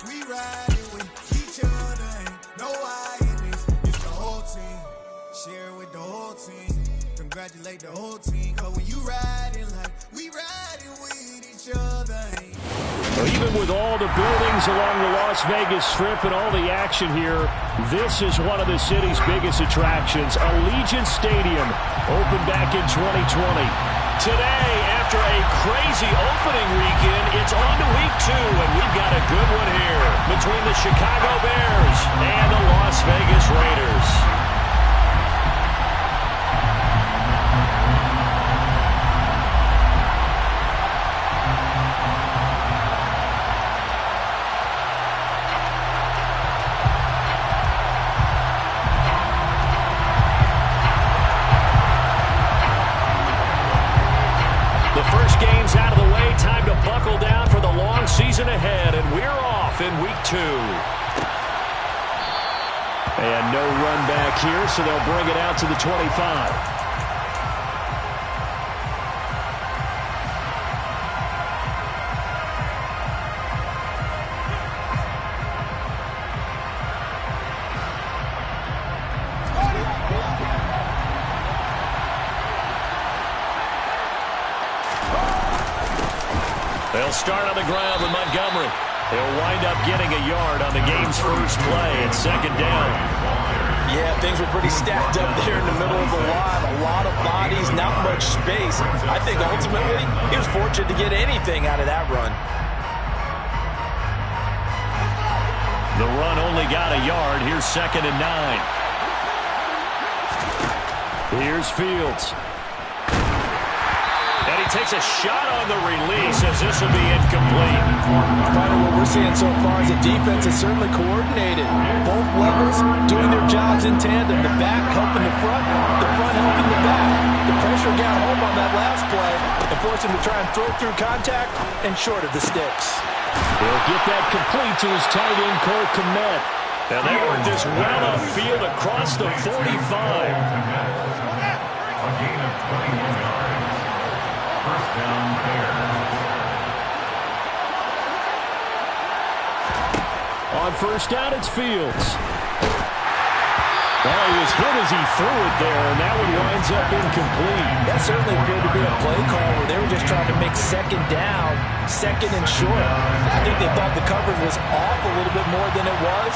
We riding with each other, ain't no wildness. It's the whole team, share it with the whole team. Congratulate the whole team, cause when you riding like we riding with each other, ain't. Well, even with all the buildings along the Las Vegas Strip and all the action here, this is one of the city's biggest attractions. Allegiant Stadium opened back in 2020. Today, after a crazy opening weekend, it's on to week 2, and we've got a good one here between the Chicago Bears and the Las Vegas Raiders. First game's out of the way. Time to buckle down for the long season ahead, and we're off in week 2. And no run back here, so they'll bring it out to the 25. They'll start on the ground with Montgomery. They'll wind up getting a yard on the game's first play. It's second down. Yeah, things were pretty stacked up there in the middle of the line. A lot of bodies, not much space. I think ultimately he was fortunate to get anything out of that run. The run only got a yard. Here's second and 9. Here's Fields. And he takes a shot on the release as this will be incomplete. Part of what we're seeing so far is the defense is certainly coordinated. Both levels doing their jobs in tandem. The back helping the front helping the back. The pressure got home on that last play and forced him to try and throw through contact and short of the sticks. He'll get that complete to his tight end, Cole Kmet. And they worked this well upfield across the 45. A gain of 21 yards. First down, Bears. On first down, it's Fields. Well, he was hit as he threw it there, and that one winds up incomplete. That certainly appeared to be a play call where they were just trying to make second down, second and short. I think they thought the coverage was off a little bit more than it was.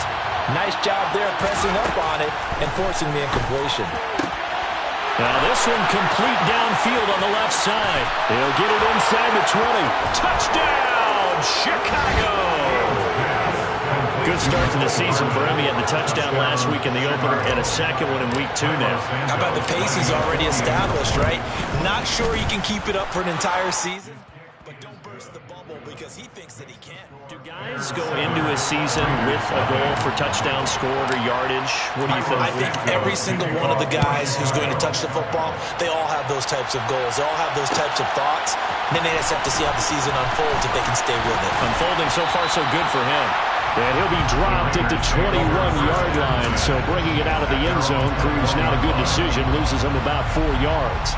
Nice job there pressing up on it and forcing the incompletion. Now this one complete downfield on the left side. He'll get it inside the 20. Touchdown, Chicago! Good start to the season for him. He had the touchdown last week in the opener and a second one in week 2 now. How about the pace he's already established, right? Not sure he can keep it up for an entire season, but don't burst the bubble because he thinks that he can. Do guys go into a season with a goal for touchdown scored or yardage? What do you think? I think every single one of the guys who's going to touch the football, they all have those types of goals. They all have those types of thoughts. And then they just have to see how the season unfolds if they can stay with it. Unfolding so far so good for him. And he'll be dropped at the 21-yard line, so bringing it out of the end zone proves not a good decision, loses him about 4 yards.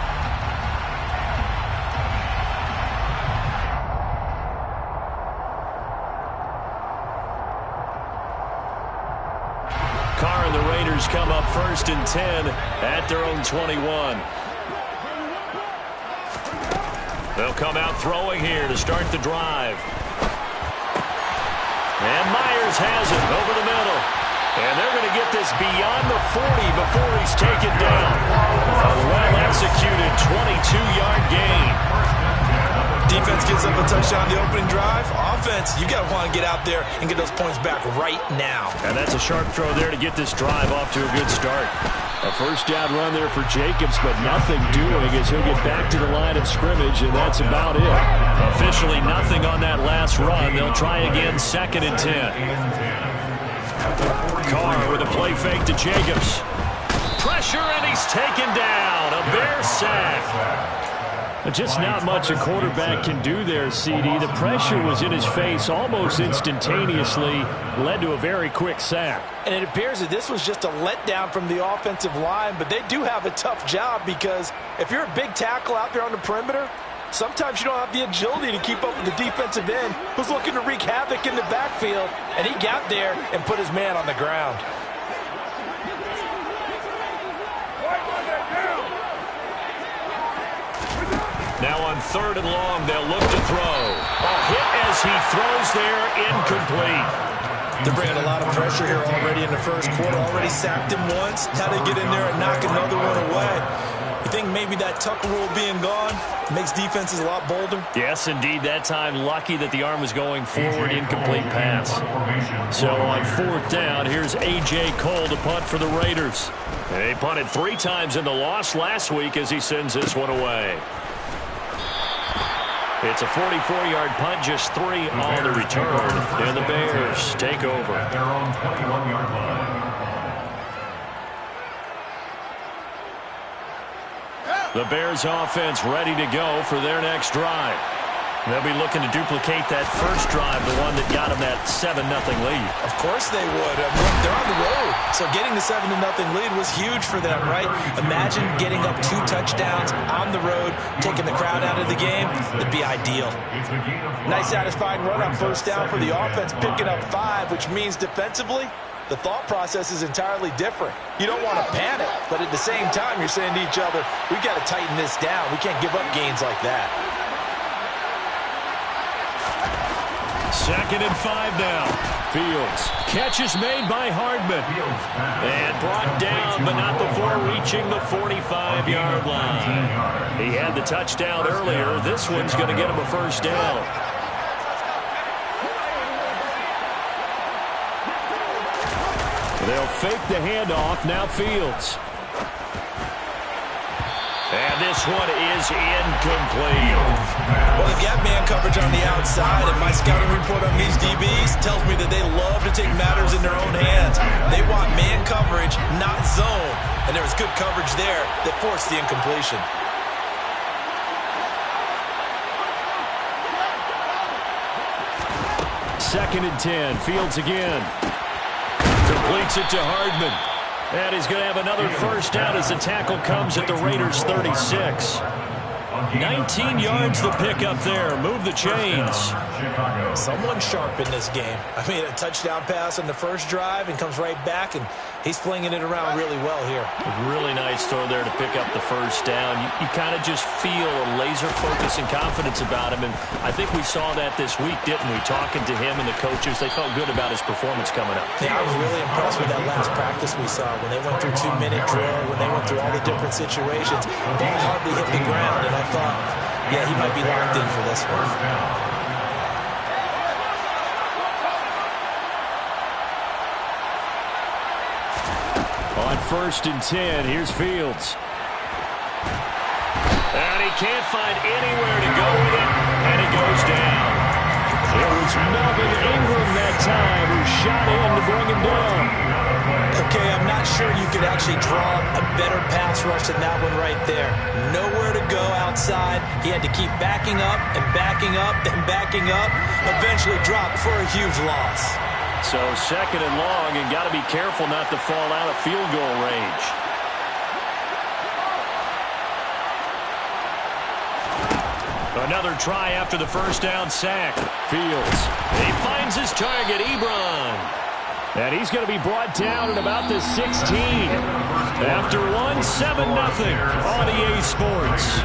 Carr and the Raiders come up first and 10 at their own 21. They'll come out throwing here to start the drive. And Myers has it over the middle. And they're going to get this beyond the 40 before he's taken down. A well-executed 22-yard gain. Defense gives up a touchdown on the opening drive. Offense, you got to want to get out there and get those points back right now. And that's a sharp throw there to get this drive off to a good start. A first down run there for Jacobs, but nothing doing as he'll get back to the line of scrimmage, and that's about it. Officially nothing on that last run. They'll try again, second and 10. Carr with a play fake to Jacobs. Pressure, and he's taken down. A Bear sack. Just not much a quarterback can do there, CD. The pressure was in his face almost instantaneously, led to a very quick sack. And it appears that this was just a letdown from the offensive line, but they do have a tough job because if you're a big tackle out there on the perimeter, Sometimes you don't have the agility to keep up with the defensive end who's looking to wreak havoc in the backfield, and he got there and put his man on the ground. Now on 3rd and long, they'll look to throw. A hit as he throws there, incomplete. They're bringing a lot of pressure here already in the first quarter. Already sacked him once. How they get in there and knock another one away. You think maybe that tuck rule being gone makes defenses a lot bolder? Yes, indeed. That time, lucky that the arm was going forward. Incomplete pass. So on 4th down, here's A.J. Cole to punt for the Raiders. And they punted 3 times in the loss last week as he sends this one away. It's a 44-yard punt, just 3 on the return. And the Bears take over. At their own 21-yard line. The Bears offense ready to go for their next drive. They'll be looking to duplicate that first drive, the one that got them that 7-0 lead. Of course they would. They're on the road, so getting the 7-0 lead was huge for them, right? Imagine getting up 2 touchdowns on the road, taking the crowd out of the game. It'd be ideal. Nice satisfying run on 1st down for the offense, picking up 5, which means defensively, the thought process is entirely different. You don't want to panic, but at the same time, you're saying to each other, we got to tighten this down. We can't give up gains like that. 2nd and 5 now. Fields. Catch is made by Hardman. And brought down, but not before reaching the 45-yard line. He had the touchdown earlier. This one's going to get him a 1st down. They'll fake the handoff. Now Fields. And this one is incomplete. Well, they've got man coverage on the outside, and my scouting report on these DBs tells me that they love to take matters in their own hands. They want man coverage, not zone. And there was good coverage there that forced the incompletion. Second and 10. Fields again. Completes it to Hardman. And he's going to have another 1st down as the tackle comes at the Raiders' 36. 19 yards the pick up there. Move the chains. Someone sharp in this game. I mean, a touchdown pass on the first drive and comes right back, and he's flinging it around really well here. Really nice throw there to pick up the 1st down. You kind of just feel a laser focus and confidence about him, and I think we saw that this week, didn't we? Talking to him and the coaches, they felt good about his performance coming up. Yeah, I was really impressed with that last practice we saw when they went through 2-minute drill, when they went through all the different situations. Ball hardly hit the ground, and I thought, yeah, he might be locked in for this one. On 1st and 10, here's Fields. And he can't find anywhere to go with it, and it goes down. It was Melvin Ingram that time who shot in to bring him down. Okay, I'm not sure you could actually draw a better pass rush than that one right there. Nowhere to go outside. He had to keep backing up and backing up and backing up. Eventually dropped for a huge loss. So 2nd and long, and got to be careful not to fall out of field goal range. Another try after the 1st down sack. Fields. He finds his target, Ebron. And he's going to be brought down at about the 16. After one, 7-0 on EA Sports.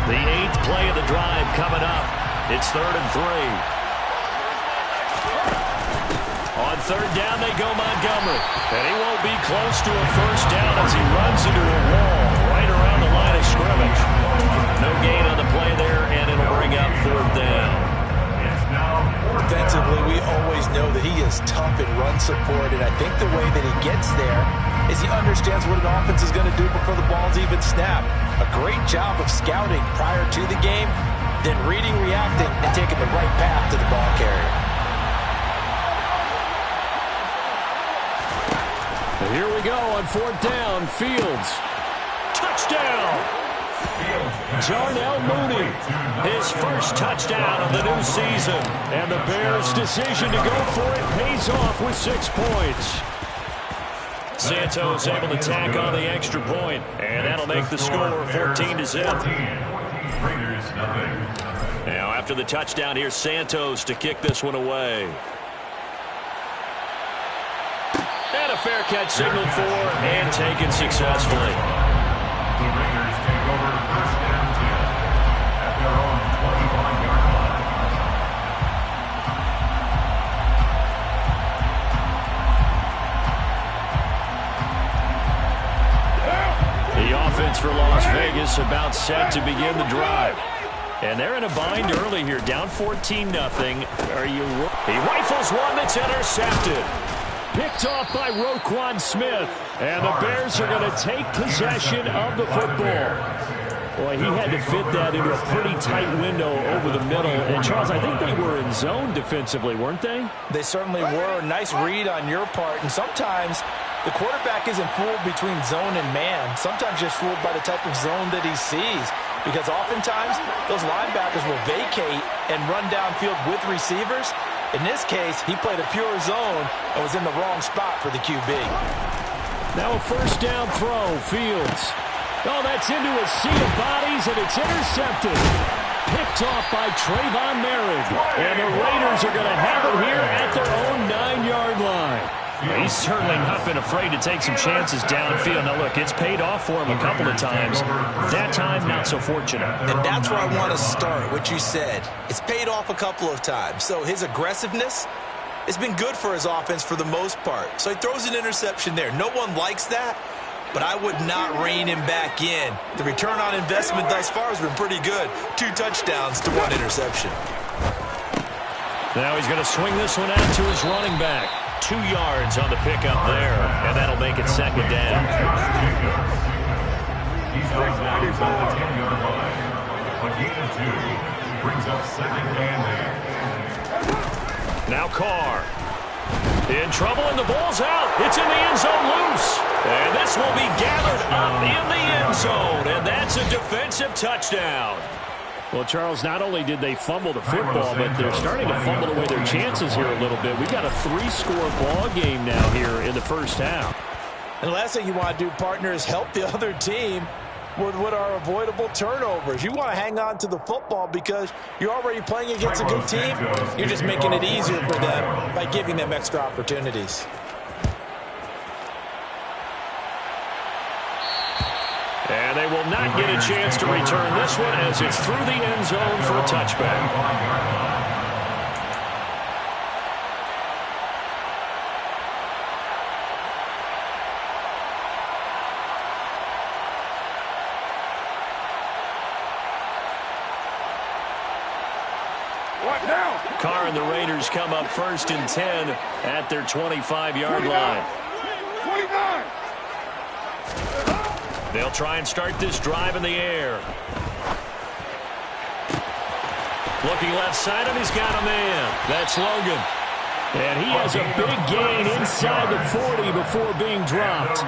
The 8th play of the drive coming up. It's 3rd and 3. On 3rd down, they go Montgomery. And he won't be close to a 1st down as he runs into a wall right around the line of scrimmage. No gain on the play there, and it'll bring up 4th down. Defensively, we always know that he is tough in run support, and I think the way that he gets there is he understands what an offense is going to do before the ball's even snapped. A great job of scouting prior to the game, then reading, reacting, and taking the right path to the ball carrier. And here we go on 4th down. Fields. Touchdown! Darnell Mooney, his first touchdown of the new season. And the Bears' decision to go for it pays off with 6 points. Santos able to tack on the extra point, and that'll make the score 14-0. Now after the touchdown, here's Santos to kick this one away. And a fair catch signaled for and taken successfully. The Raiders take over first and 10 at their own 25-yard line. The offense for Las Vegas about set to begin the drive. And they're in a bind early here, down 14-0. He rifles one that's intercepted. Picked off by Roquan Smith. And the Bears are going to take possession of the football. Boy, he had to fit that into a pretty tight window over the middle. And, Charles, I think they were in zone defensively, weren't they? They certainly were. Nice read on your part. And sometimes the quarterback isn't fooled between zone and man. Sometimes just fooled by the type of zone that he sees. Because oftentimes, those linebackers will vacate and run downfield with receivers. In this case, he played a pure zone and was in the wrong spot for the QB. Now a first down throw, Fields. Oh, that's into a sea of bodies, and it's intercepted. Picked off by Trayvon Merritt. And the Raiders are going to have it here at their own 9-yard line. He's certainly not been afraid to take some chances downfield. Now, look, it's paid off for him a couple of times. That time, not so fortunate. And that's where I want to start, what you said. It's paid off a couple of times. So his aggressiveness has been good for his offense for the most part. So he throws an interception there. No one likes that, but I would not rein him back in. The return on investment thus far has been pretty good. 2 touchdowns to 1 interception. Now he's going to swing this one out to his running back. 2 yards on the pickup there, and that'll make it second down. He's got Rodgers on the 10-yard line. A gain of 2 brings up second and 8. Now Carr. In trouble, and the ball's out. It's in the end zone loose. And this will be gathered up in the end zone, and that's a defensive touchdown. Well, Charles, not only did they fumble the football, but they're starting to fumble away their chances here a little bit. We've got a 3-score ball game now here in the first half. And the last thing you want to do, partner, is help the other team with what are avoidable turnovers. You want to hang on to the football because you're already playing against a good team. You're just making it easier for them by giving them extra opportunities. And they will not get a chance to return this one as it's through the end zone for a touchback. What now? Carr and the Raiders come up first and 10 at their 25-yard line. 29. They'll try and start this drive in the air. Looking left side, and he's got a man. That's Logan. And he has a big gain inside the 40 before being dropped.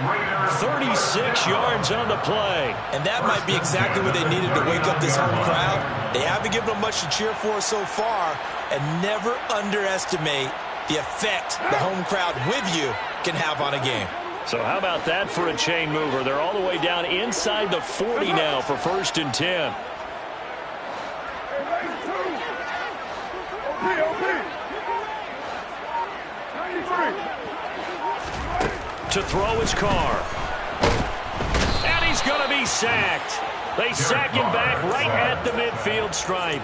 36 yards on the play. And that might be exactly what they needed to wake up this home crowd. They haven't given them much to cheer for so far. And never underestimate the effect the home crowd with you can have on a game. So how about that for a chain mover? They're all the way down inside the 40 now for first and 10. To throw his Carr. And he's going to be sacked. They sack him back right at the midfield stripe.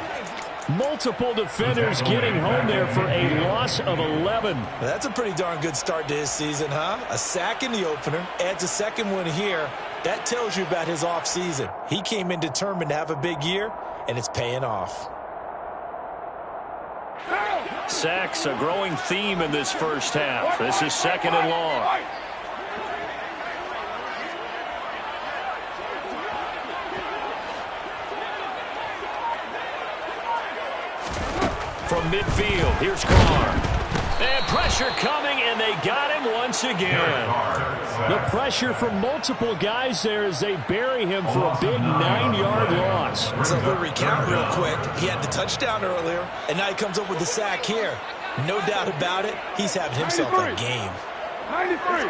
Multiple defenders getting home there for a loss of 11. That's a pretty darn good start to his season, huh? A sack in the opener, adds a second one here. That tells you about his offseason. He came in determined to have a big year, and it's paying off. Sacks, a growing theme in this first half. This is second and long. From midfield, here's Carr. And pressure coming, and they got him once again. The pressure from multiple guys there as they bury him for a big 9-yard loss. So we'll recount real quick. He had the touchdown earlier, and now he comes up with the sack here. No doubt about it, he's having himself a game. 93.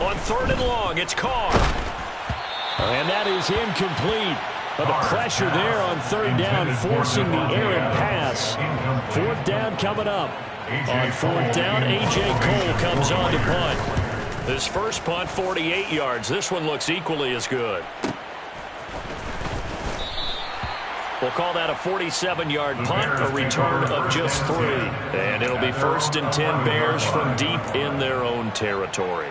On 3rd and long, it's Carr. And that is incomplete. But the pressure there on 3rd down, forcing the errant pass. 4th down coming up. On 4th down, A.J. Cole comes on to punt. This first punt, 48 yards. This one looks equally as good. We'll call that a 47-yard punt, a return of just 3. And it'll be 1st and 10 Bears from deep in their own territory.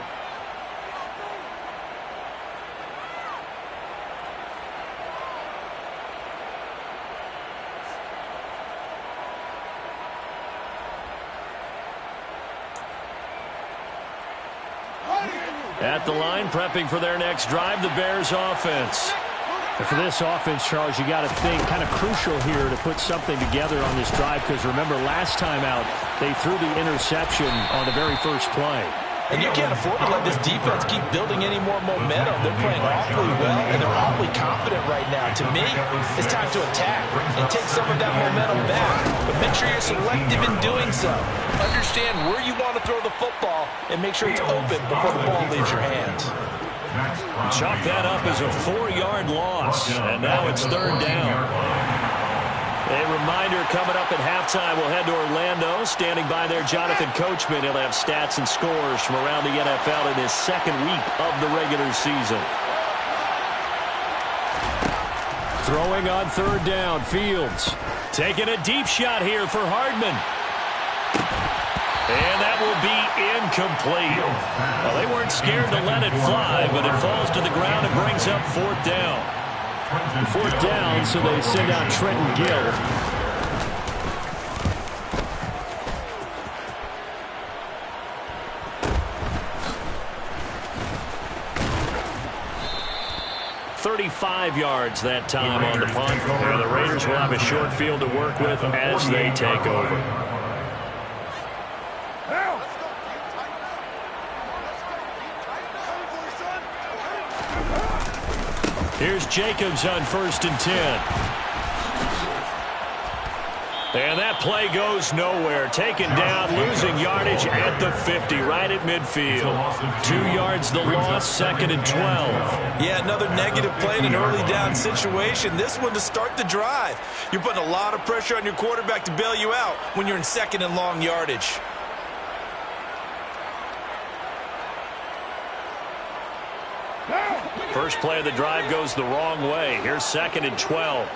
At the line, prepping for their next drive, the Bears offense. And for this offense, Charles, you got to think kind of crucial here to put something together on this drive, because remember last time out they threw the interception on the very first play. And you can't afford to let this defense keep building any more momentum. They're playing awfully well, and they're awfully confident right now. To me, it's time to attack and take some of that momentum back. But make sure you're selective in doing so. Understand where you want to throw the football and make sure it's open before the ball leaves your hands. Chop that up as a 4-yard loss, and now it's 3rd down. A reminder coming up at halftime, we'll head to Orlando. Standing by there, Jonathan Coachman. He'll have stats and scores from around the NFL in his 2nd week of the regular season. Throwing on 3rd down, Fields. Taking a deep shot here for Hardman. And that will be incomplete. Well, they weren't scared to let it fly, but it falls to the ground and brings up 4th down. 4th down, so they send out Trenton Gill. $35 yards that time on the punt. And the Raiders will have a short field to work with as they take over. Here's Jacobs on 1st and 10. And that play goes nowhere. Taken down, losing yardage at the 50, right at midfield. 2 yards the loss, 2nd and 12. Yeah, another negative play in an early down situation. This one to start the drive. You're putting a lot of pressure on your quarterback to bail you out when you're in 2nd and long yardage. First play of the drive goes the wrong way. Here's 2nd and 12.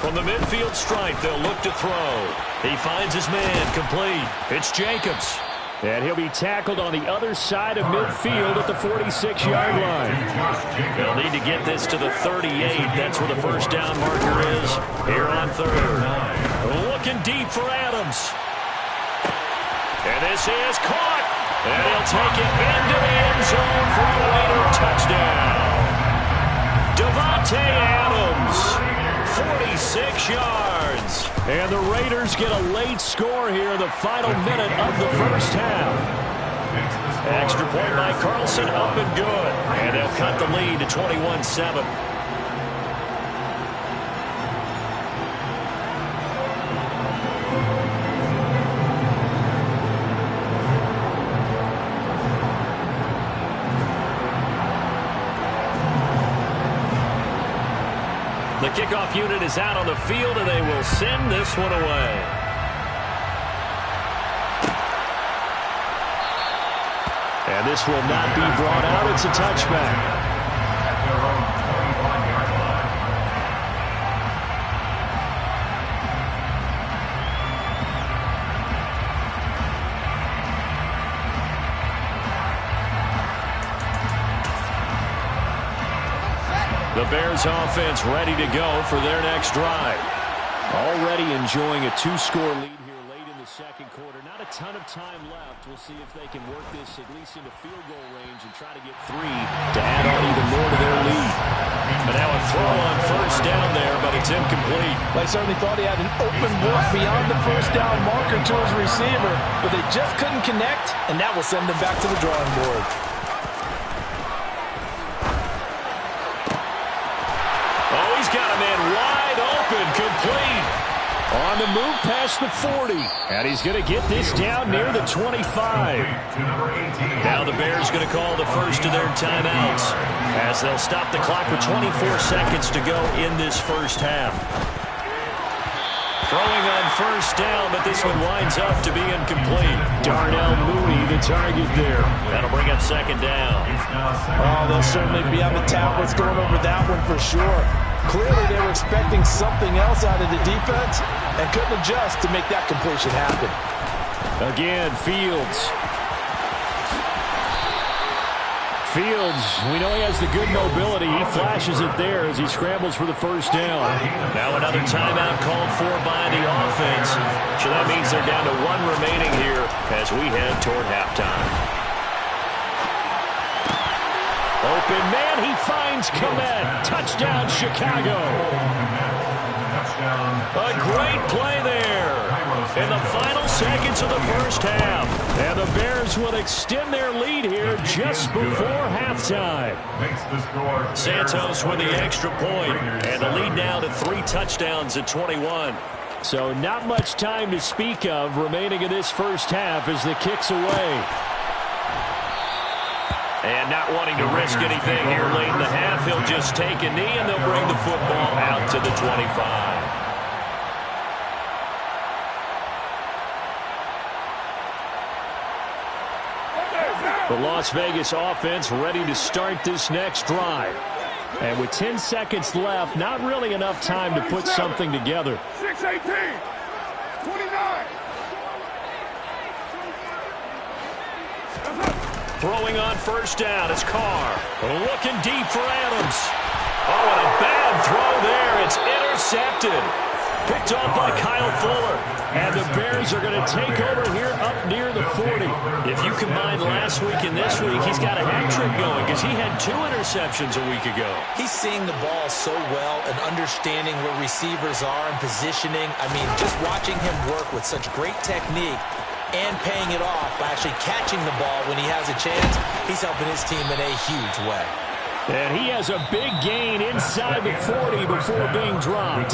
From the midfield stripe, they'll look to throw. He finds his man, complete. It's Jacobs. And he'll be tackled on the other side of midfield at the 46-yard line. They'll need to get this to the 38. That's where the first down marker is here on 3rd. Looking deep for Adams. And this is caught. And he'll take it into the end zone for a later touchdown. Devontae Adams, 46 yards. And the Raiders get a late score here in the final minute of the first half. Extra point by Carlson, up and good. And they'll cut the lead to 21-7. The kickoff unit is out on the field, and they will send this one away. And this will not be brought out. It's a touchback. The Bears offense ready to go for their next drive. Already enjoying a 2-score lead here late in the second quarter. Not a ton of time left. We'll see if they can work this at least into field goal range and try to get 3 to add on even more to their lead. And now a throw on first down there, but it's incomplete. They certainly thought he had an open look beyond the first down marker to his receiver, but they just couldn't connect, and that will send them back to the drawing board. Oh, he's got a man wide open, complete. On the move past the 40. And he's going to get this down near the 25. Now the Bears going to call the first of their timeouts as they'll stop the clock with 24 seconds to go in this first half. Throwing on first down, but this one winds up to be incomplete. Darnell Mooney, the target there. That'll bring up second down. Oh, they'll certainly be on the tablets going over that one for sure. Clearly, they were expecting something else out of the defense and couldn't adjust to make that completion happen. Again, Fields. Fields, we know he has the good mobility. He flashes it there as he scrambles for the first down. Now another timeout called for by the offense. So that means they're down to one remaining here as we head toward halftime. Open man, he finds Komet. Touchdown, Chicago. A great play there in the final seconds of the first half. And the Bears will extend their lead here just before halftime. Santos with the extra point, and the lead now to 3 touchdowns at 21. So not much time to speak of remaining in this first half as the kick's away. And not wanting to risk anything here late in the half, he'll just take a knee and they'll bring the football out to the 25. The Las Vegas offense ready to start this next drive. And with 10 seconds left, not really enough time to put something together. 6-18, 29. Throwing on first down, it's Carr. Looking deep for Adams. Oh, and a bad throw there. It's intercepted. Picked off by Kyle Fuller. And the Bears are going to take over here up near the 40. If you combine last week and this week, he's got a hat trick going because he had 2 interceptions a week ago. He's seeing the ball so well and understanding where receivers are and positioning. I mean, just watching him work with such great technique and paying it off by actually catching the ball when he has a chance, he's helping his team in a huge way. And he has a big gain inside the 40 before being dropped.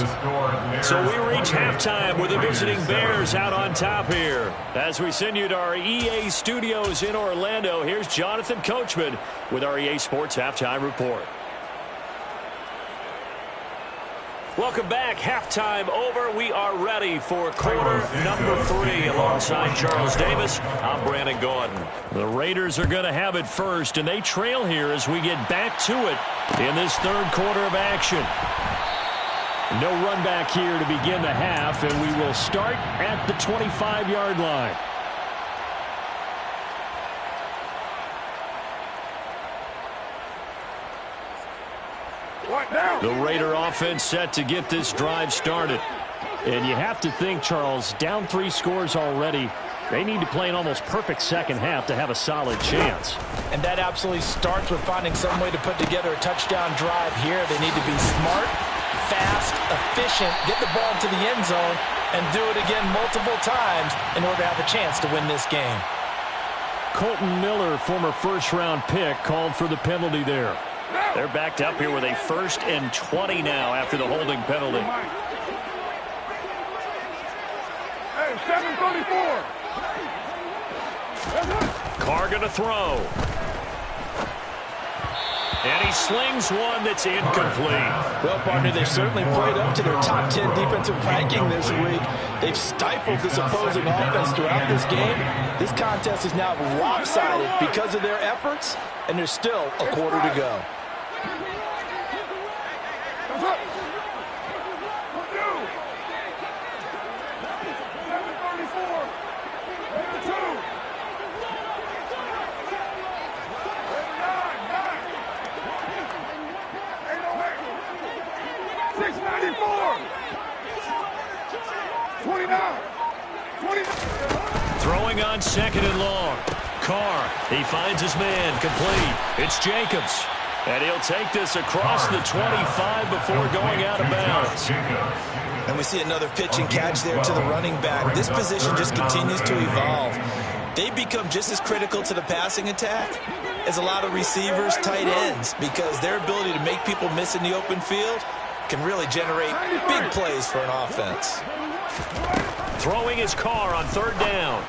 So we reach halftime with the visiting Bears out on top here. As we send you to our EA studios in Orlando, here's Jonathan Coachman with our EA Sports Halftime Report. Welcome back. Halftime over. We are ready for quarter number 3 alongside Charles Davis. I'm Brandon Gordon. The Raiders are going to have it first, and they trail here as we get back to it in this third quarter of action. No run back here to begin the half, and we will start at the 25-yard line. The Raider offense set to get this drive started. And you have to think, Charles, down 3 scores already. They need to play an almost perfect second half to have a solid chance. And that absolutely starts with finding some way to put together a touchdown drive here. They need to be smart, fast, efficient, get the ball to the end zone, and do it again multiple times in order to have a chance to win this game. Colton Miller, former first-round pick, called for the penalty there. They're backed up here with a 1st and 20 now after the holding penalty. Hey, 7:34. Carr going to throw. And he slings one that's incomplete. Well, partner, they've certainly played up to their top 10 defensive ranking this week. They've stifled this opposing offense throughout this game. This contest is now lopsided because of their efforts, and there's still a quarter to go. Throwing on 2nd and long. Carr, he finds his man, complete. It's Jacobs. And he'll take this across the 25 before going out of bounds. And we see another pitch and catch there to the running back. This position just continues to evolve. They become just as critical to the passing attack as a lot of receivers, tight ends, because their ability to make people miss in the open field can really generate big plays for an offense. Throwing his car on third down.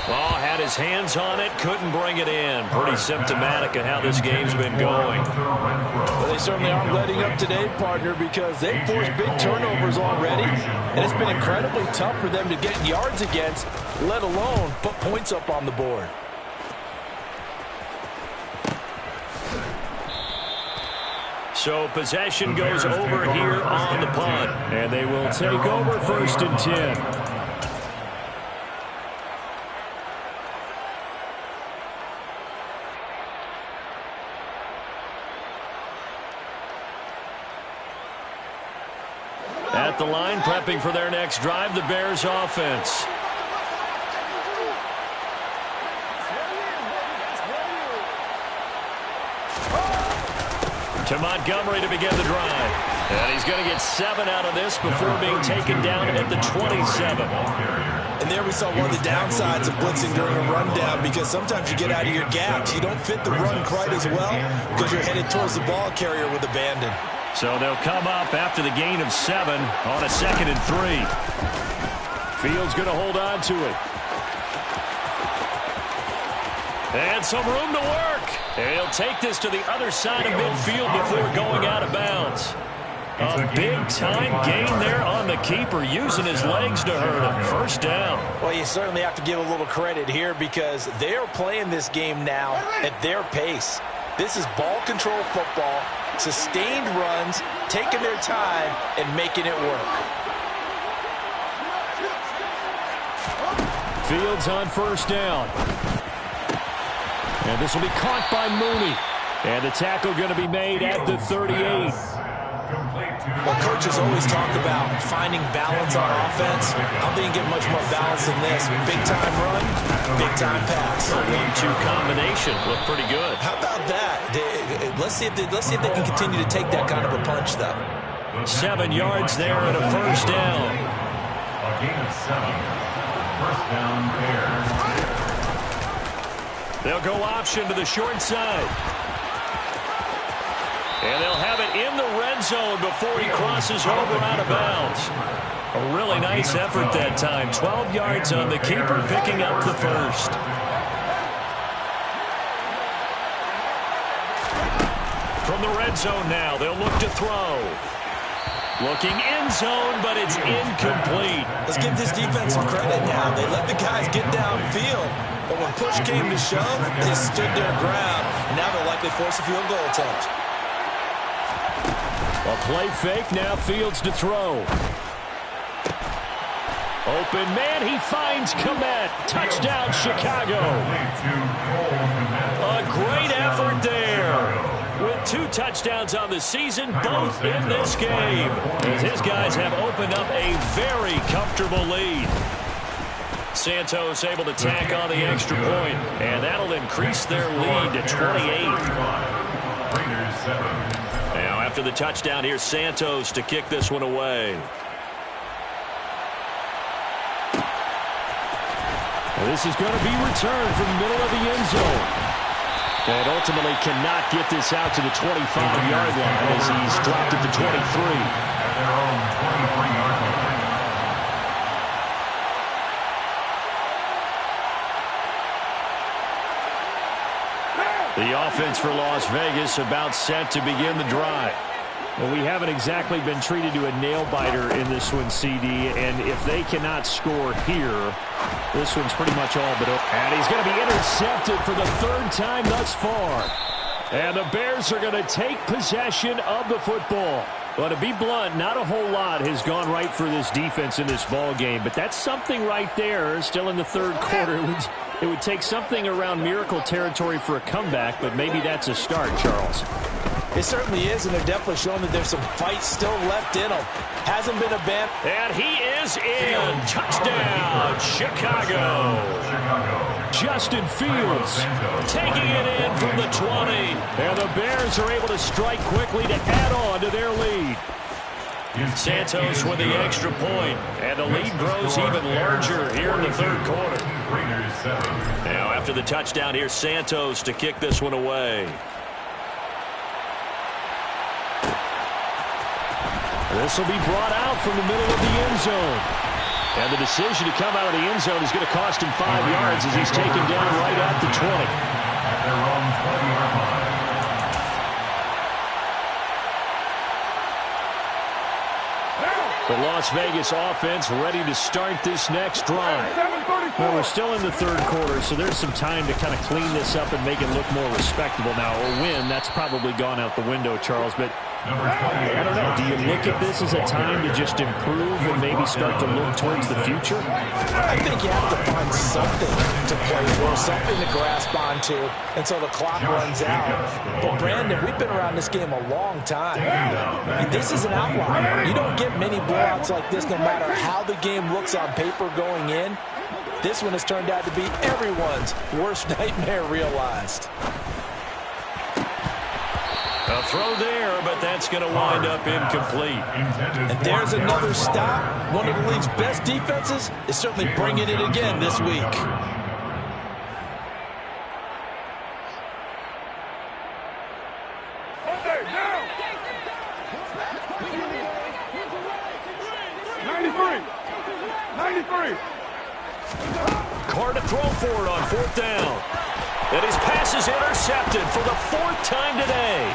Oh, had his hands on it, couldn't bring it in. Pretty symptomatic of how this game's been going. Well, they certainly aren't letting up today, partner, because they've forced big turnovers already, and it's been incredibly tough for them to get yards against, let alone put points up on the board. So possession goes over here on the punt. And they will take over 1st and 10. At the line, prepping for their next drive, the Bears offense. To Montgomery to begin the drive. And he's going to get 7 out of this before being taken down at the 27. And there we saw one of the downsides of blitzing during a rundown, because sometimes you get out of your gaps. You don't fit the run quite as well because you're headed towards the ball carrier with abandon. So they'll come up after the gain of 7 on a 2nd and 3. Fields going to hold on to it. And some room to work. And he'll take this to the other side of midfield before going out of bounds. A big-time gain there on the keeper, using his legs to hurt him. 1st down. Well, you certainly have to give a little credit here, because they're playing this game now at their pace. This is ball control football, sustained runs, taking their time, and making it work. Fields on 1st down. And this will be caught by Mooney. And the tackle going to be made at the 38. Well, coaches always talk about finding balance on offense. I don't think you get much more balance than this. Big-time run, big-time pass. A 1-2 combination looked pretty good. How about that? Let's see if they can continue to take that kind of a punch, though. 7 yards there and a 1st down. A gain of 7. 1st down, Bears. They'll go option to the short side. And they'll have it in the red zone before he crosses over out of bounds. A really nice effort that time. 12 yards on the keeper, picking up the 1st. From the red zone now, they'll look to throw. Looking end zone, but it's incomplete. Let's give this defense some credit now. They let the guys get downfield, but when push came to shove, they stood their ground, and now they'll likely force a field goal attempt. A play fake, now Fields to throw. Open man, he finds Kmet. Touchdown, Chicago. A great effort there. With 2 touchdowns on the season, both in this game, as his guys have opened up a very comfortable lead. Santos able to tack on the extra point, and that'll increase their lead to 28. Now, after the touchdown, here's Santos to kick this one away. This is going to be returned from the middle of the end zone. And ultimately cannot get this out to the 25-yard line as he's dropped at the 23. At their own 23-yard line. The offense for Las Vegas about set to begin the drive. Well, we haven't exactly been treated to a nail-biter in this one, CD, and if they cannot score here, this one's pretty much all but over. And he's going to be intercepted for the 3rd time thus far. And the Bears are going to take possession of the football. Well, to be blunt, not a whole lot has gone right for this defense in this ball game, but that's something right there. Still in the 3rd quarter. It would take something around miracle territory for a comeback, but maybe that's a start, Charles. It certainly is, and they're definitely showing that there's some fight still left in them. Hasn't been abandoned. And he is in. Touchdown, Chicago. Justin Fields taking it in from the 20. And the Bears are able to strike quickly to add on to their lead. Santos with the extra point, and the lead grows even larger here in the third quarter. Now after the touchdown, here's Santos to kick this one away. This will be brought out from the middle of the end zone. And the decision to come out of the end zone is going to cost him 5 yards as he's taken down right at the 20. At their own 20-yard line. The Las Vegas offense ready to start this next drive. Well, we're still in the third quarter, so there's some time to kind of clean this up and make it look more respectable. Now, a win, that's probably gone out the window, Charles, but I don't know. Do you look at this as a time to just improve and maybe start to look towards the future? I think you have to find something to play for, something to grasp onto until the clock runs out. But, Brandon, we've been around this game a long time. And this is an outlier. You don't get many blowouts like this no matter how the game looks on paper going in. This one has turned out to be everyone's worst nightmare realized. A throw there, but that's going to wind up incomplete. And there's another stop. One of the league's best defenses is certainly bringing it again this week. Carr to throw for it on fourth down. And his pass is intercepted for the fourth time today.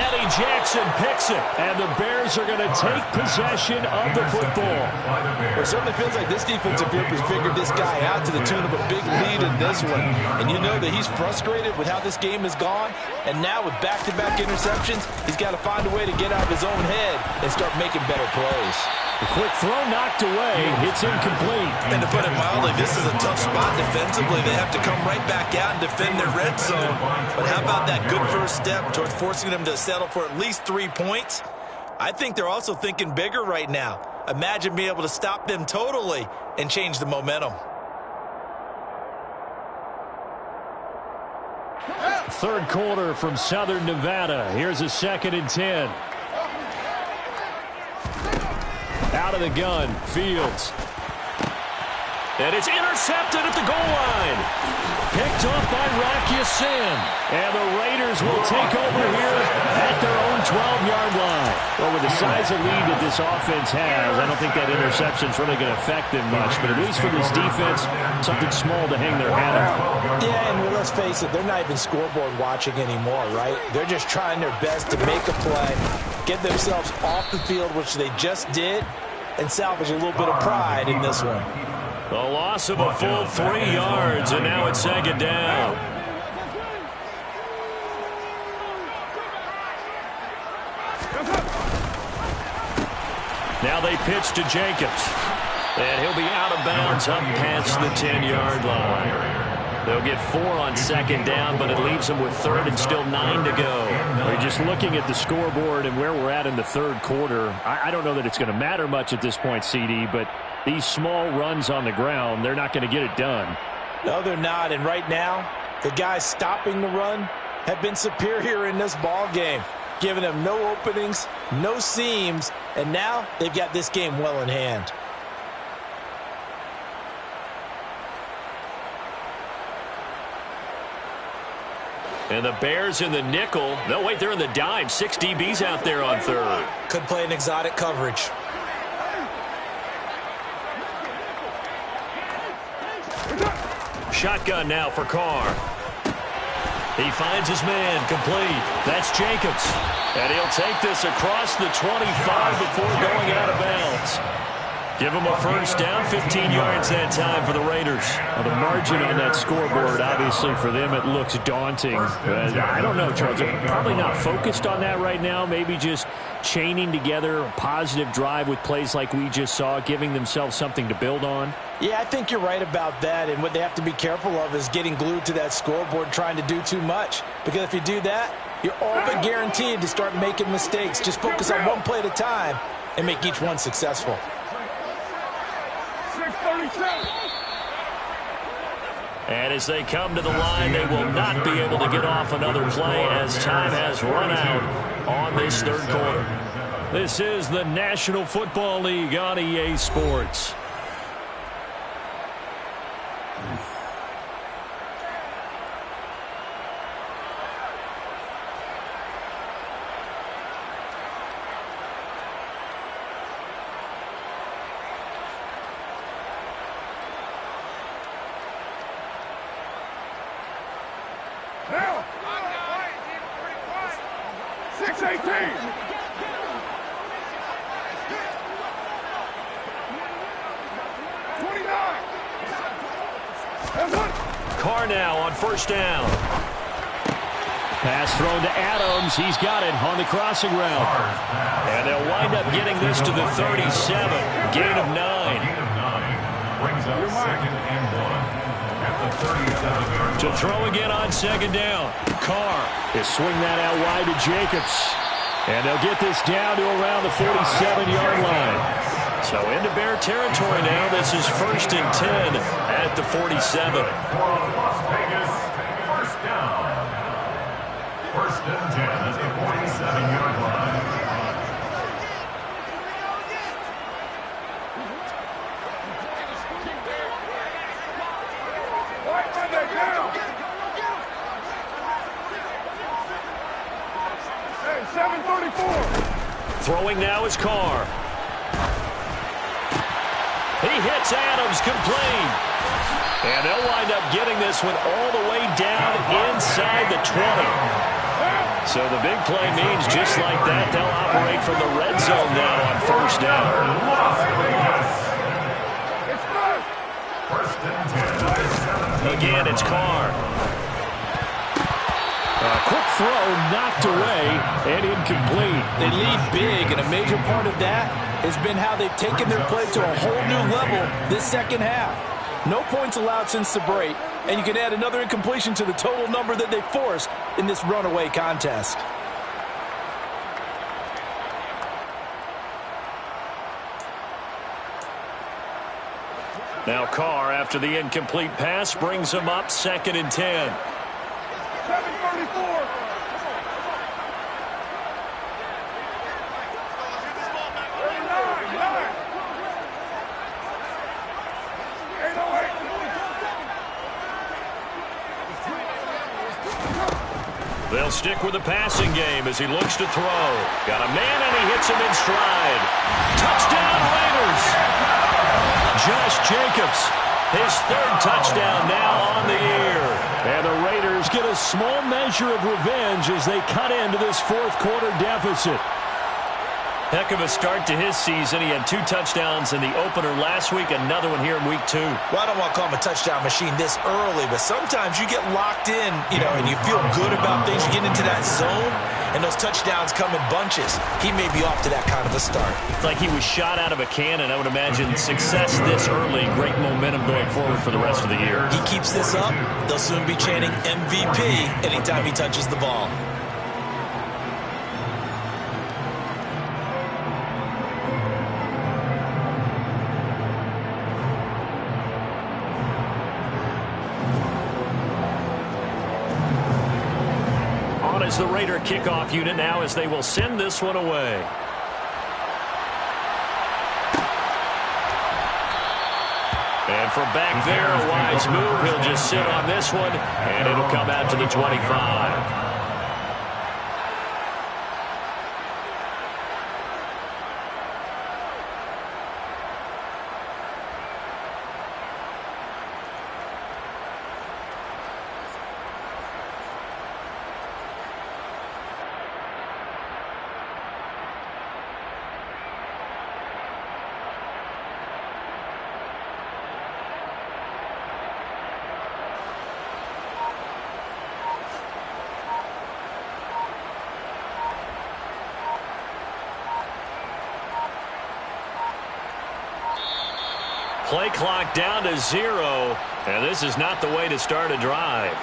Eddie Jackson picks it. And the Bears are going to take possession of the football. Well, it certainly feels like this defensive group has figured this guy out to the tune of a big lead in this one. And you know that he's frustrated with how this game has gone. And now with back-to-back interceptions, he's got to find a way to get out of his own head and start making better plays. The quick throw knocked away. It's incomplete. And to put it mildly, this is a tough spot defensively. They have to come right back out and defend their red zone. But how about that good first step towards forcing them to settle for at least 3 points? I think they're also thinking bigger right now. Imagine being able to stop them totally and change the momentum. Third quarter from Southern Nevada. Here's a 2nd and 10. Out of the gun, Fields. And it's intercepted at the goal line. Picked off by Rocky Sin. And the Raiders will take over here at their own 12-yard line. Well, with the size of lead that this offense has, I don't think that interception's really going to affect them much. But at least for this defense, something small to hang their hat on. Yeah, and let's face it, they're not even scoreboard watching anymore, right? They're just trying their best to make a play, get themselves off the field, which they just did, and salvage a little bit of pride in this one. A loss of a full 3 yards, and now it's 2nd down. Now they pitch to Jacobs. And he'll be out of bounds up past the 10-yard line. They'll get 4 on 2nd down, but it leaves them with 3rd and still 9 to go. We're just looking at the scoreboard and where we're at in the third quarter. I don't know that it's going to matter much at this point, CD, but these small runs on the ground, they're not going to get it done. No, they're not. And right now, the guys stopping the run have been superior in this ball game, giving them no openings, no seams, and now they've got this game well in hand. And the Bears in the nickel. No, wait, they're in the dime. 6 DBs out there on 3rd. Could play an exotic coverage. Shotgun now for Carr. He finds his man, complete. That's Jacobs. And he'll take this across the 25 before going out of bounds. Give him a first down, 15 yards that time for the Raiders. Well, the margin on that scoreboard, obviously, for them, it looks daunting. I don't know, Charles. They're probably not focused on that right now. Maybe just chaining together a positive drive with plays like we just saw, giving themselves something to build on. Yeah, I think you're right about that. And what they have to be careful of is getting glued to that scoreboard trying to do too much. Because if you do that, You're all but guaranteed to start making mistakes. Just focus on one play at a time and make each one successful. 6:37. And as they come to the line, they will not be able to get off another play as time has run out on this third quarter. This is the National Football League on EA Sports. Now. 6:18. Carr now on first down. Pass thrown to Adams. He's got it on the crossing route. And they'll wind up getting this to the 37. Gain of 9. Brings up 2nd and 1 at the 37. To throw again on second down. Carr is swing that out wide to Jacobs. And they'll get this down to around the 47-yard line. So into Bear territory now. This is 1st and 10 at the 47. For Las Vegas, first down. 1st and 10 at the 47-yard line. Hey, 7:34. Throwing now is Carr. He hits Adams, complete. And they'll wind up getting this one all the way down inside the 20. So the big play means just like that, they'll operate from the red zone now on first down. First and 10. Again, it's Carr. A quick throw knocked away and incomplete. They lead big, and a major part of that has been how they've taken their play to a whole new level this second half. No points allowed since the break, and you can add another incompletion to the total number that they forced in this runaway contest. Now Carr, after the incomplete pass, brings him up 2nd and 10. 7:34. They'll stick with the passing game as he looks to throw. Got a man, and he hits him in stride. Touchdown, Raiders! Josh Jacobs, his 3rd touchdown now on the year. And the Raiders get a small measure of revenge as they cut into this 4th quarter deficit. Heck of a start to his season. He had 2 touchdowns in the opener last week, another one here in week 2. Well, I don't want to call him a touchdown machine this early, but sometimes you get locked in, and you feel good about things. You get into that zone, and those touchdowns come in bunches. He may be off to that kind of a start. It's like he was shot out of a cannon. I would imagine success this early, great momentum going forward for the rest of the year. He keeps this up, they'll soon be chanting MVP anytime he touches the ball. Is the Raider kickoff unit now as they will send this one away. And from back there, a wise move. He'll just sit on this one, and it'll come out to the 25. Play clock down to 0, and this is not the way to start a drive.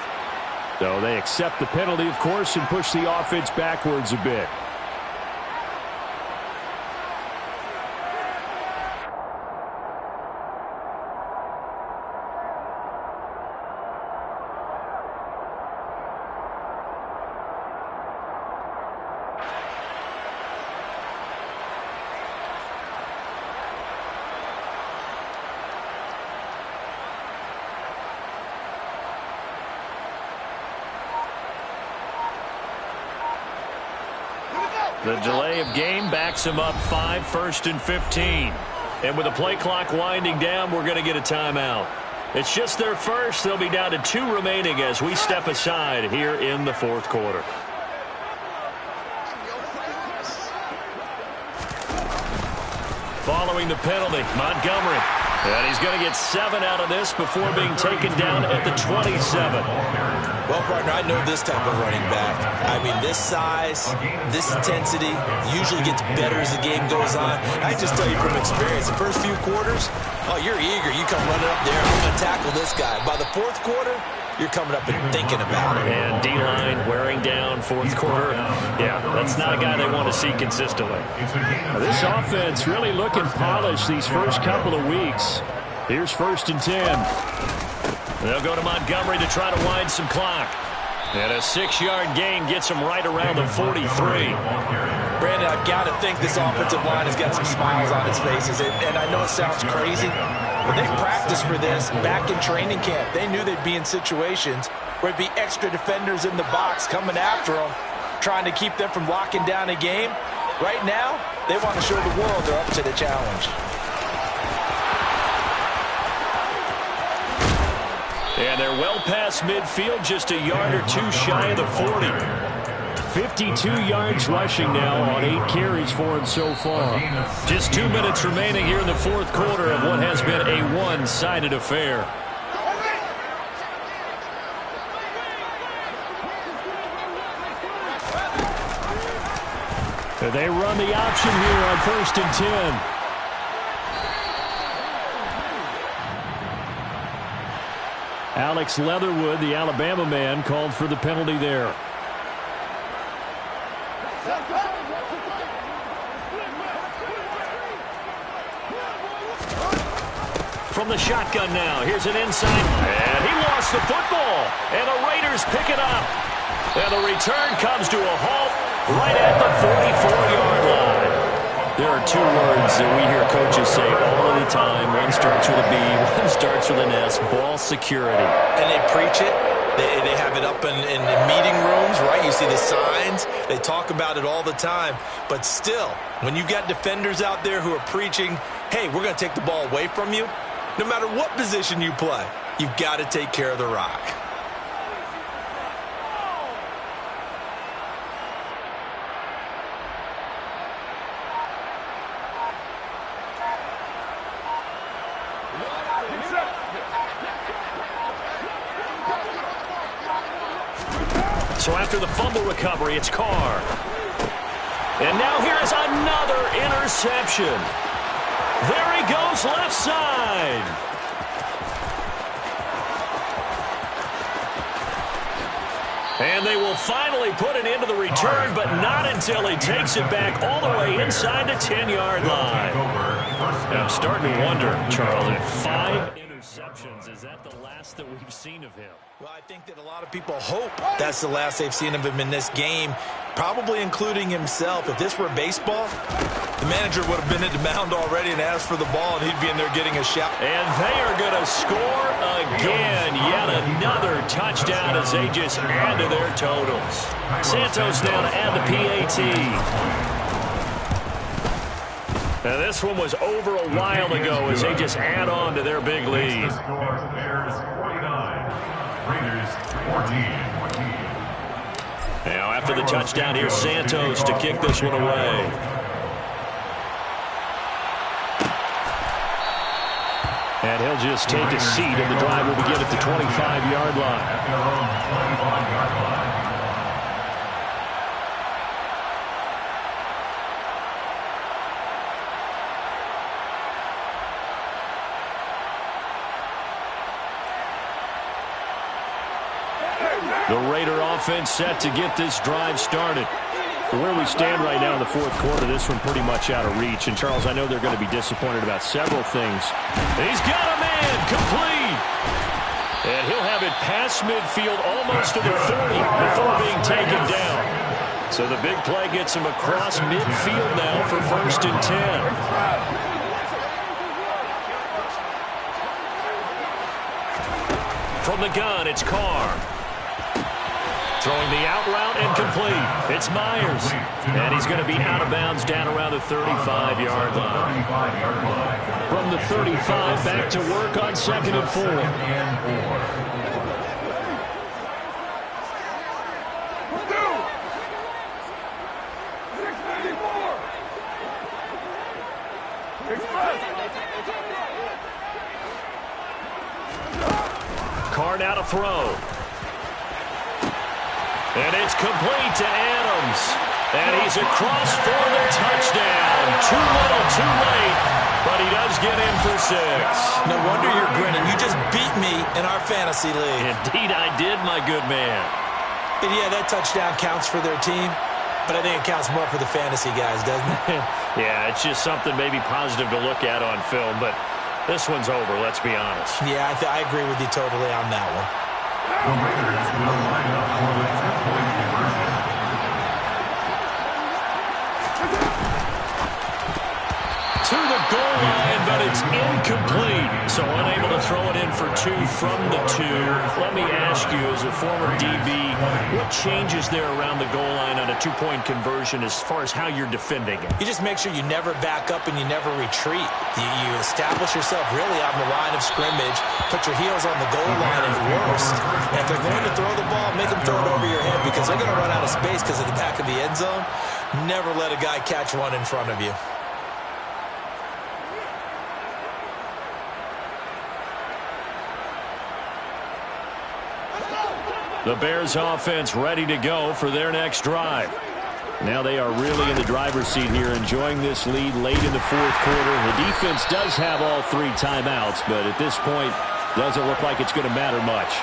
So they accept the penalty, of course, and push the offense backwards a bit. The delay of game backs him up 5, 1st and 15. And with the play clock winding down, we're going to get a timeout. It's just their first. They'll be down to 2 remaining as we step aside here in the 4th quarter. Following the penalty, Montgomery. And he's going to get 7 out of this before being taken down at the 27. Well, partner, I know this type of running back. I mean, this size, this intensity usually gets better as the game goes on. I just tell you from experience, the first few quarters, oh, you're eager. You come running up there, I'm going to tackle this guy. By the 4th quarter, you're coming up and thinking about it. And D-line wearing down 4th quarter. Yeah, that's not a guy they want to see consistently. Now, this offense really looking polished these first couple of weeks. Here's 1st and 10. They'll go to Montgomery to try to wind some clock. And a 6-yard gain gets him right around the 43. Brandon, I've got to think this offensive line has got some smiles on its faces. And I know it sounds crazy, but they practiced for this back in training camp. They knew they'd be in situations where it'd be extra defenders in the box coming after them, trying to keep them from locking down a game. Right now, they want to show the world they're up to the challenge. And they're well past midfield, just a yard or 2 shy of the 40. 52 yards rushing now on 8 carries for him so far. Just 2 minutes remaining here in the 4th quarter of what has been a one-sided affair. They run the option here on 1st and 10. Alex Leatherwood, the Alabama man, called for the penalty there. From the shotgun now, here's an inside, and he lost the football, and the Raiders pick it up. And the return comes to a halt right at the 44-yard line. There are 2 words that we hear coaches say all of the time. One starts with a B, one starts with an S, ball security. And they preach it. They have it up in meeting rooms, right? You see the signs. They talk about it all the time. But still, when you've got defenders out there who are preaching, hey, we're going to take the ball away from you, no matter what position you play, you've got to take care of the rock. So after the fumble recovery, it's Carr. And now here is another interception. There he goes left side. And they will finally put an end to the return, but not until he takes it back all the way inside the 10-yard line. And I'm starting to wonder, Charles, if 5 interceptions, is that the last that we've seen of him? Well, I think that a lot of people hope that's the last they've seen of him in this game, probably including himself. If this were baseball, the manager would have been at the mound already and asked for the ball, and he'd be in there getting a shot. And they are going to score again. Yet another touchdown as they just add to their totals. Santos now to add the PAT. Now this one was over a while ago as they just add on to their big lead. Now after the touchdown, here's Santos to kick this one away. And he'll just take a seat, and the drive will begin at the 25-yard line. Hey, The Raider offense set to get this drive started. Where we stand right now in the fourth quarter, this one pretty much out of reach. And, Charles, I know they're going to be disappointed about several things. He's got a man complete. And he'll have it past midfield almost to the 30 before being taken down. So the big play gets him across midfield now for 1st and 10. From the gun, it's Carr. Throwing the out route and complete. It's Myers. And he's going to be out of bounds down around the 35-yard line. From the 35, back to work on 2nd and 4. Carr now to throw. And it's complete to Adams. And he's across for the touchdown. Too little, too late. But he does get in for 6. No wonder you're grinning. You just beat me in our fantasy league. Indeed I did, my good man. And yeah, that touchdown counts for their team. But I think it counts more for the fantasy guys, doesn't it? Yeah, it's just something maybe positive to look at on film. But this one's over, let's be honest. Yeah, I agree with you totally on that one. The Raiders will line up for the 10-point conversion. To the goal line, but it's incomplete. So unable to throw it in for 2 from the 2. Let me ask you, as a former DB, what changes there around the goal line on a 2-point conversion as far as how you're defending it? You just make sure you never back up and you never retreat. You establish yourself really on the line of scrimmage, put your heels on the goal line at worst. And if they're going to throw the ball, make them throw it over your head because they're going to run out of space because of the back of the end zone. Never let a guy catch one in front of you. The Bears offense ready to go for their next drive. Now they are really in the driver's seat here, enjoying this lead late in the fourth quarter. The defense does have all 3 timeouts, but at this point, doesn't look like it's going to matter much.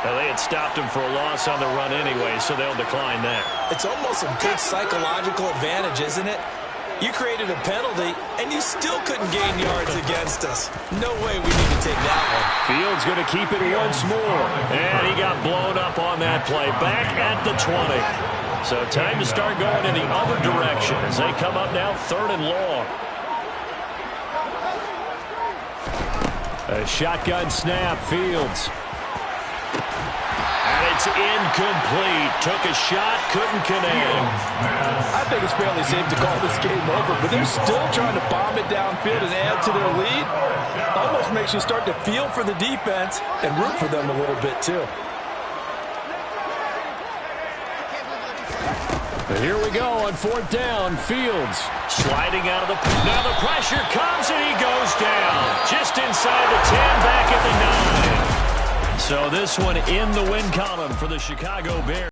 Well, they had stopped him for a loss on the run anyway, so they'll decline that. It's almost a good psychological advantage, isn't it? You created a penalty, and you still couldn't gain yards against us. No way we need to take that one. Fields going to keep it once more. And he got blown up on that play. Back at the 20. So time to start going in the other direction as they come up now 3rd and long. A shotgun snap, Fields. And it's incomplete. Took a shot, couldn't connect. I think it's fairly safe to call this game over, but they're still trying to bomb it downfield and add to their lead. Almost makes you start to feel for the defense and root for them a little bit, too. And here we go on 4th down. Fields sliding out of the... Now the pressure comes and he goes down. Just inside the 10, back at the 9. So this one in the win column for the Chicago Bears.